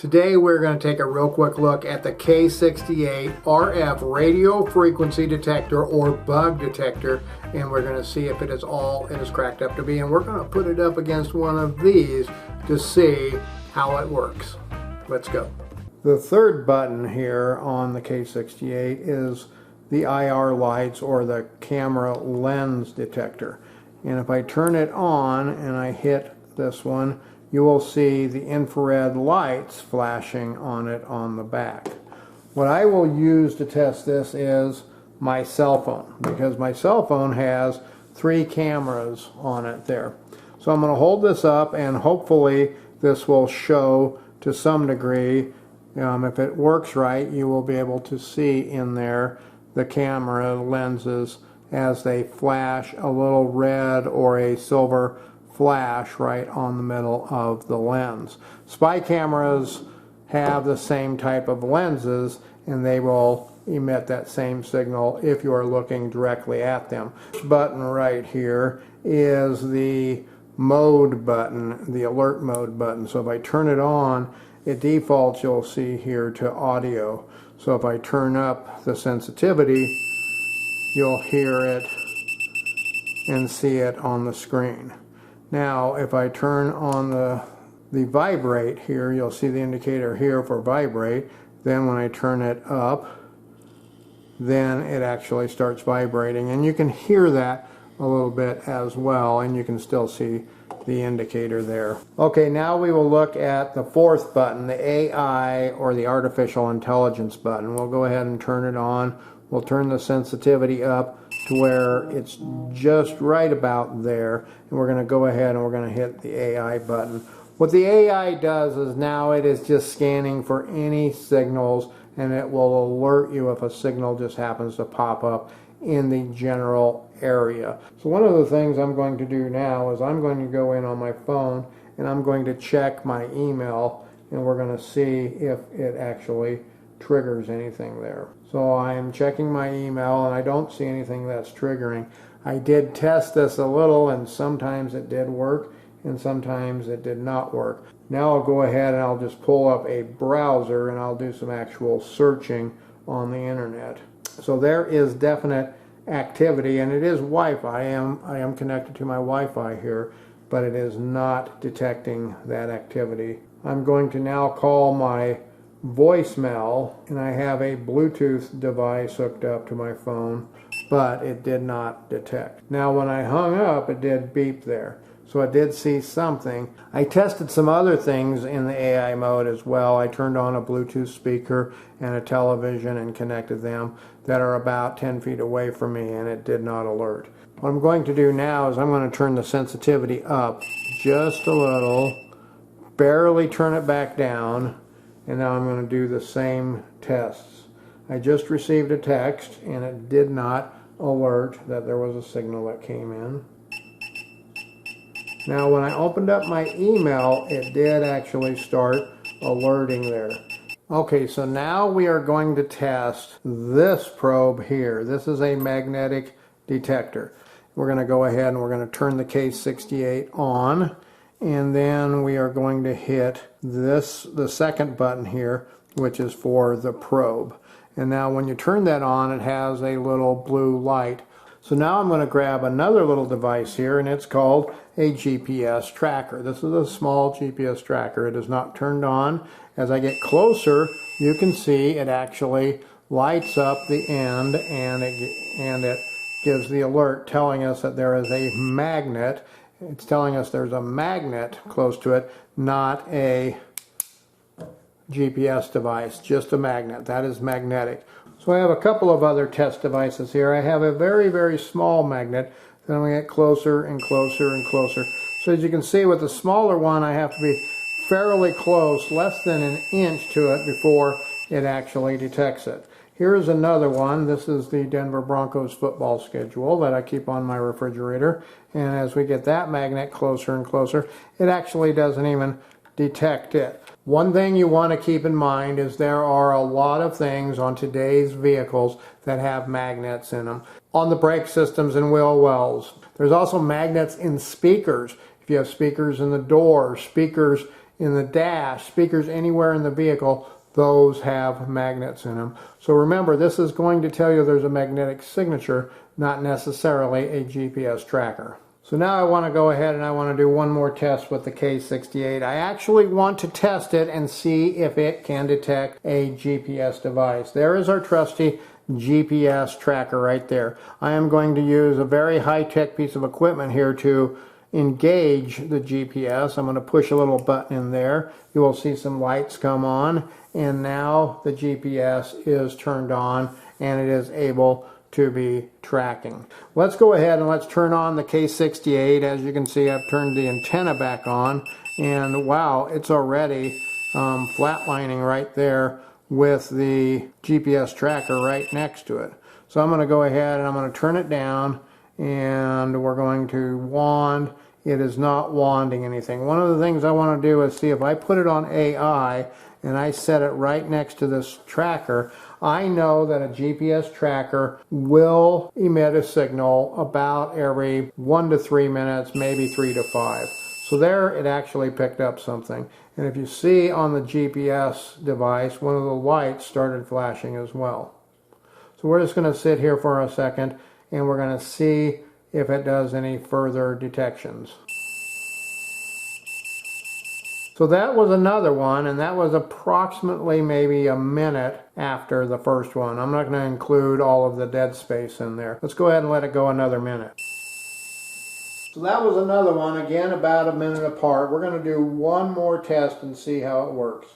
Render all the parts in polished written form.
Today we're going to take a real quick look at the K68 RF radio frequency detector or bug detector, and we're going to see if it is all it is cracked up to be, and we're going to put it up against one of these to see how it works. Let's go. The third button here on the K68 is the IR lights or the camera lens detector, and if I turn it on and I hit this one, you will see the infrared lights flashing on it on the back. What I will use to test this is my cell phone, because my cell phone has 3 cameras on it there. So I'm going to hold this up and hopefully this will show to some degree. If it works right, you will be able to see in there the camera lenses as they flash a little red or a silver flash right on the middle of the lens. Spy cameras have the same type of lenses and they will emit that same signal if you are looking directly at them. This button right here is the mode button, the alert mode button. So if I turn it on, it defaults, you'll see here, to audio. So if I turn up the sensitivity, you'll hear it and see it on the screen. Now, if I turn on the vibrate here, you'll see the indicator here for vibrate. Then when I turn it up, then it actually starts vibrating. And you can hear that a little bit as well, and you can still see the indicator there. Okay, now we will look at the fourth button, the AI or the artificial intelligence button. We'll go ahead and turn it on. We'll turn the sensitivity up to where it's just right about there, and we're going to go ahead and we're going to hit the AI button. What the AI does is now it is just scanning for any signals, and it will alert you if a signal just happens to pop up in the general area. So one of the things I'm going to do now is I'm going to go in on my phone and I'm going to check my email, and we're going to see if it actually triggers anything there. So I'm checking my email and I don't see anything that's triggering. I did test this a little, and sometimes it did work and sometimes it did not work. Now I'll go ahead and I'll just pull up a browser and I'll do some actual searching on the internet. So there is definite activity, and it is Wi-Fi. I am connected to my Wi-Fi here, but it is not detecting that activity. I'm going to now call my voicemail, and I have a Bluetooth device hooked up to my phone, but it did not detect. Now when I hung up, it did beep there, so I did see something. I tested some other things in the AI mode as well. I turned on a Bluetooth speaker and a television and connected them that are about 10 feet away from me, and it did not alert. What I'm going to do now is I'm going to turn the sensitivity up just a little, barely turn it back down, and now I'm going to do the same tests. I just received a text and it did not alert that there was a signal that came in. Now when I opened up my email, it did actually start alerting there. Okay, so now we are going to test this probe here. This is a magnetic detector. We're going to go ahead and we're going to turn the K68 on, and then we are going to hit this, the second button here, which is for the probe. And now when you turn that on, it has a little blue light. So now I'm going to grab another little device here, and it's called a GPS tracker. This is a small GPS tracker. It is not turned on. As I get closer, you can see it actually lights up the end, and it gives the alert telling us that there is a magnet. It's telling us there's a magnet close to it, not a GPS device, just a magnet. That is magnetic. So I have a couple of other test devices here. I have a very, very small magnet. Then we get closer and closer and closer. So as you can see, with the smaller one, I have to be fairly close, less than an inch to it before it actually detects it. Here's another one. This is the Denver Broncos football schedule that I keep on my refrigerator. And as we get that magnet closer and closer, it actually doesn't even detect it. One thing you want to keep in mind is there are a lot of things on today's vehicles that have magnets in them. On the brake systems and wheel wells. There's also magnets in speakers. If you have speakers in the door, speakers in the dash, speakers anywhere in the vehicle, those have magnets in them. So remember, this is going to tell you there's a magnetic signature, not necessarily a GPS tracker. So now I want to go ahead and I want to do one more test with the K68. I actually want to test it and see if it can detect a GPS device. There is our trusty GPS tracker right there. I am going to use a very high-tech piece of equipment here to engage the GPS. I'm going to push a little button in there. You will see some lights come on, and now the GPS is turned on and it is able to be tracking. Let's go ahead and let's turn on the K68. As you can see, I've turned the antenna back on, and wow, it's already flatlining right there with the GPS tracker right next to it. So I'm going to go ahead and I'm going to turn it down, and we're going to wand. It is not wanding anything. One of the things I want to do is see if I put it on AI and I set it right next to this tracker, I know that a GPS tracker will emit a signal about every 1 to 3 minutes, maybe 3 to 5. So there it actually picked up something. And if you see on the GPS device, one of the lights started flashing as well. So we're just going to sit here for a second and we're going to see if it does any further detections. So that was another one, and that was approximately maybe a minute after the first one. I'm not going to include all of the dead space in there. Let's go ahead and let it go another minute. So that was another one, again about a minute apart. We're going to do one more test and see how it works.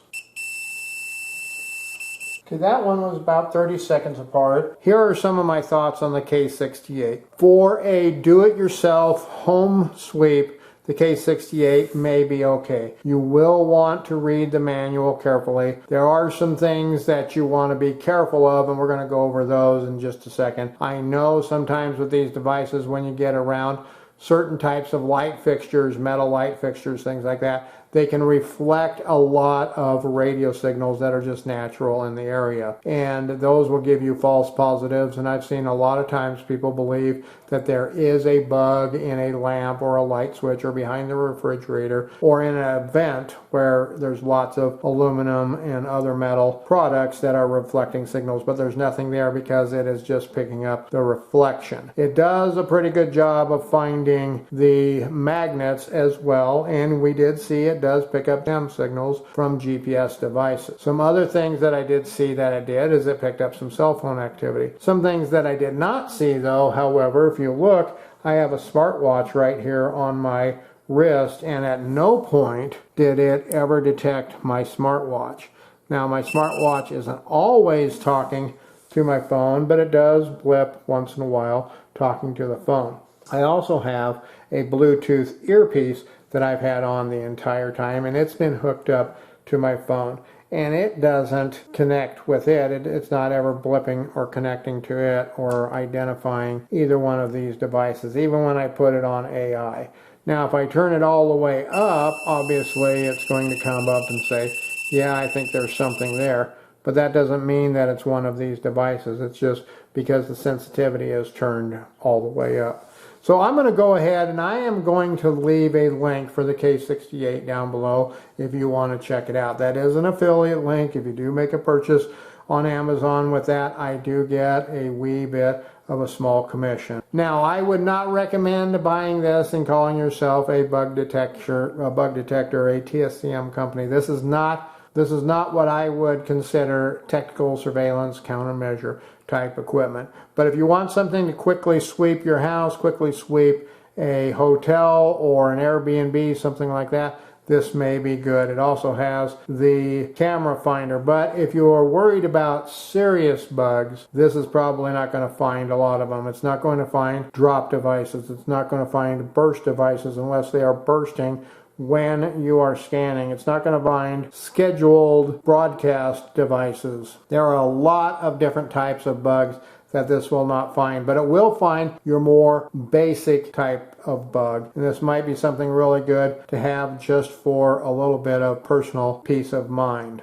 Okay, that one was about 30 seconds apart. Here are some of my thoughts on the K68. For a do-it-yourself home sweep, the K68 may be okay. You will want to read the manual carefully. There are some things that you want to be careful of, and we're going to go over those in just a second. I know sometimes with these devices, when you get around certain types of light fixtures, metal light fixtures, things like that, they can reflect a lot of radio signals that are just natural in the area, and those will give you false positives. And I've seen a lot of times people believe that there is a bug in a lamp or a light switch or behind the refrigerator or in an vent where there's lots of aluminum and other metal products that are reflecting signals, but there's nothing there because it is just picking up the reflection. It does a pretty good job of finding the magnets as well, and we did see it does pick up them signals from GPS devices. Some other things that I did see that it did is it picked up some cell phone activity. Some things that I did not see though, however, if you look, I have a smartwatch right here on my wrist, and at no point did it ever detect my smartwatch. Now my smartwatch isn't always talking to my phone, but it does blip once in a while talking to the phone. I also have a Bluetooth earpiece that I've had on the entire time, and it's been hooked up to my phone, and it doesn't connect with it. It's not ever blipping or connecting to it or identifying either one of these devices, even when I put it on AI. Now if I turn it all the way up, obviously it's going to come up and say, yeah, I think there's something there, but that doesn't mean that it's one of these devices. It's just because the sensitivity is turned all the way up. So I'm going to go ahead and I am going to leave a link for the K68 down below if you want to check it out. That is an affiliate link. If you do make a purchase on Amazon with that, I do get a wee bit of a small commission. Now, I would not recommend buying this and calling yourself a bug detector, a TSCM company. This is not what I would consider technical surveillance countermeasure type equipment. But if you want something to quickly sweep your house, quickly sweep a hotel or an Airbnb, something like that, this may be good. It also has the camera finder, but if you're worried about serious bugs, this is probably not going to find a lot of them. It's not going to find drop devices. It's not going to find burst devices unless they are bursting when you are scanning. It's not going to find scheduled broadcast devices. There are a lot of different types of bugs that this will not find, but it will find your more basic type of bug. And this might be something really good to have just for a little bit of personal peace of mind.